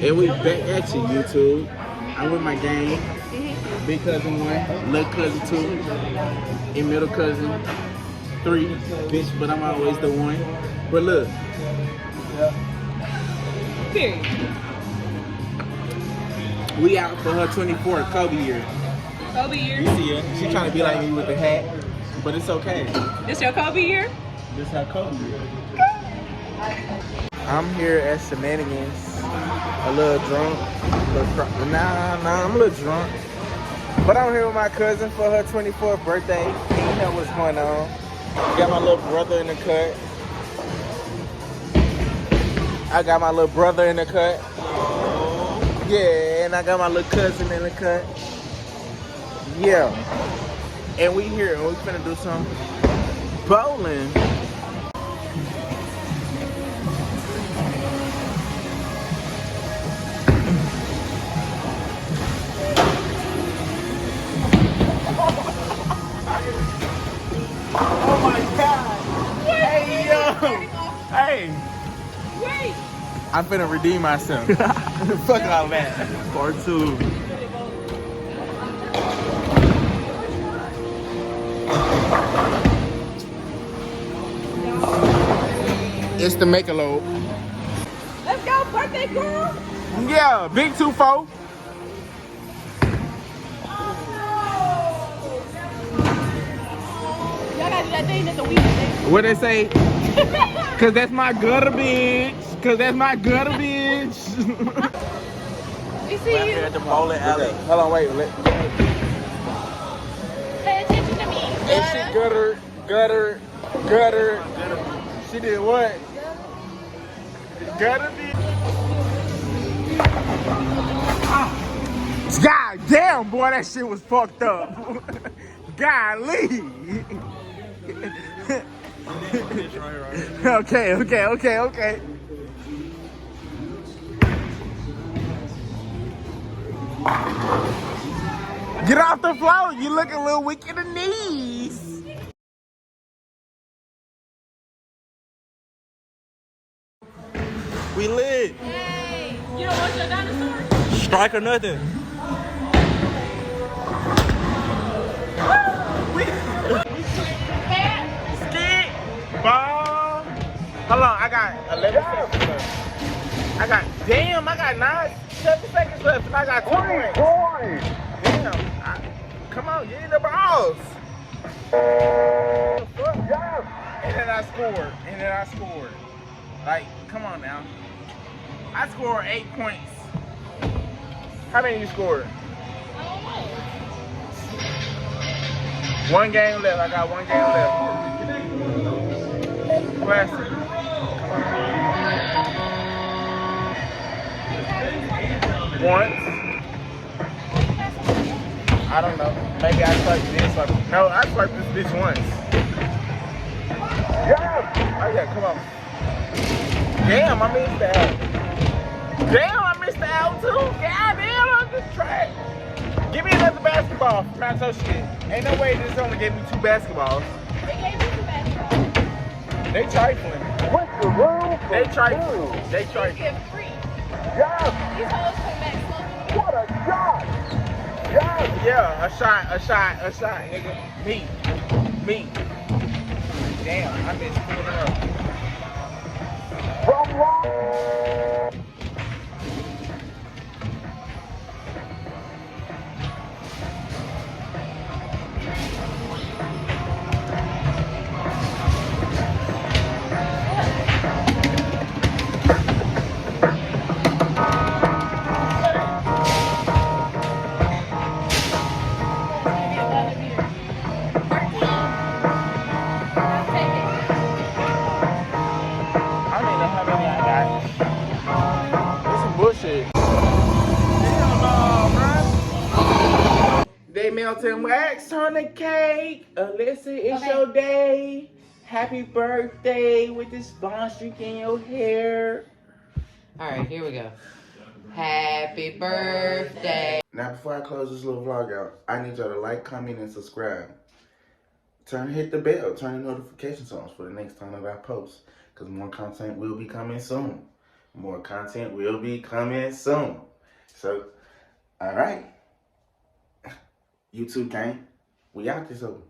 And we back at you, YouTube. I'm with my gang. Big cousin 1, little cousin 2, and middle cousin 3. Bitch, but I'm always the one. But look. Period. We out for her 24th Kobe year. Kobe year? You see her. She trying to be like me with the hat. But it's okay. This your Kobe year? This her Kobe year. I'm here at Shenaniganz. A little drunk. Nah, I'm a little drunk. But I'm here with my cousin for her 24th birthday. You know what's going on. Got my little brother in the cut. I got my little brother in the cut. Yeah, and I got my little cousin in the cut. Yeah. And we here and we finna do some bowling. Oh my God! Hey yo! Hey! Wait! I'm finna redeem myself. Fuck all that. Part 2. It's the Make-A-Load. Let's go, birthday girl! Yeah, big 2-4. Y'all gotta do that thing that's a weekend. What they say? Cause that's my gutter bitch. Cause that's my gutter bitch. We see you. At the bowling alley. Hold on, wait. Pay attention to me. And she gutter. She did what? Gutter bitch. God damn, boy, that shit was fucked up. Golly. Okay. Get off the floor. You look a little weak in the knees. We lit. Hey, you don't want your dinosaur? Strike or nothing. Skit. Ball. Hold on, I got 11 seconds left. I got 7 seconds left and I got 2 points. Damn. Come on, get in the balls. And then I scored. Like, come on now. I scored 8 points. How many you scored? I don't know. 1 game left. I got 1 game left. Classic. Once. I don't know. Maybe I swiped this one. No, I swiped this bitch once. Yeah. Oh yeah, come on. Damn, I missed the out. Damn, I missed the out too. God damn, I'm just trash. Give me another basketball. Not so shit. Ain't no way this only gave me 2 basketballs. They gave me 2 basketballs. They trifling. What's the room? They trifling. They These trifling. get free. Yeah. These hoes come back slow. What a shot. Yeah, a shot, nigga. Me. Damn, I missed 2 in a row. They melting wax on the cake. Alyssa, it's your day. Happy birthday with this blonde streak in your hair. All right, here we go. Happy birthday. Now, before I close this little vlog out, I need y'all to like, comment, and subscribe. Hit the bell. Turn the notifications on for the next time that I post. Because more content will be coming soon. More content will be coming soon. So, all right. YouTube gang, we out this over.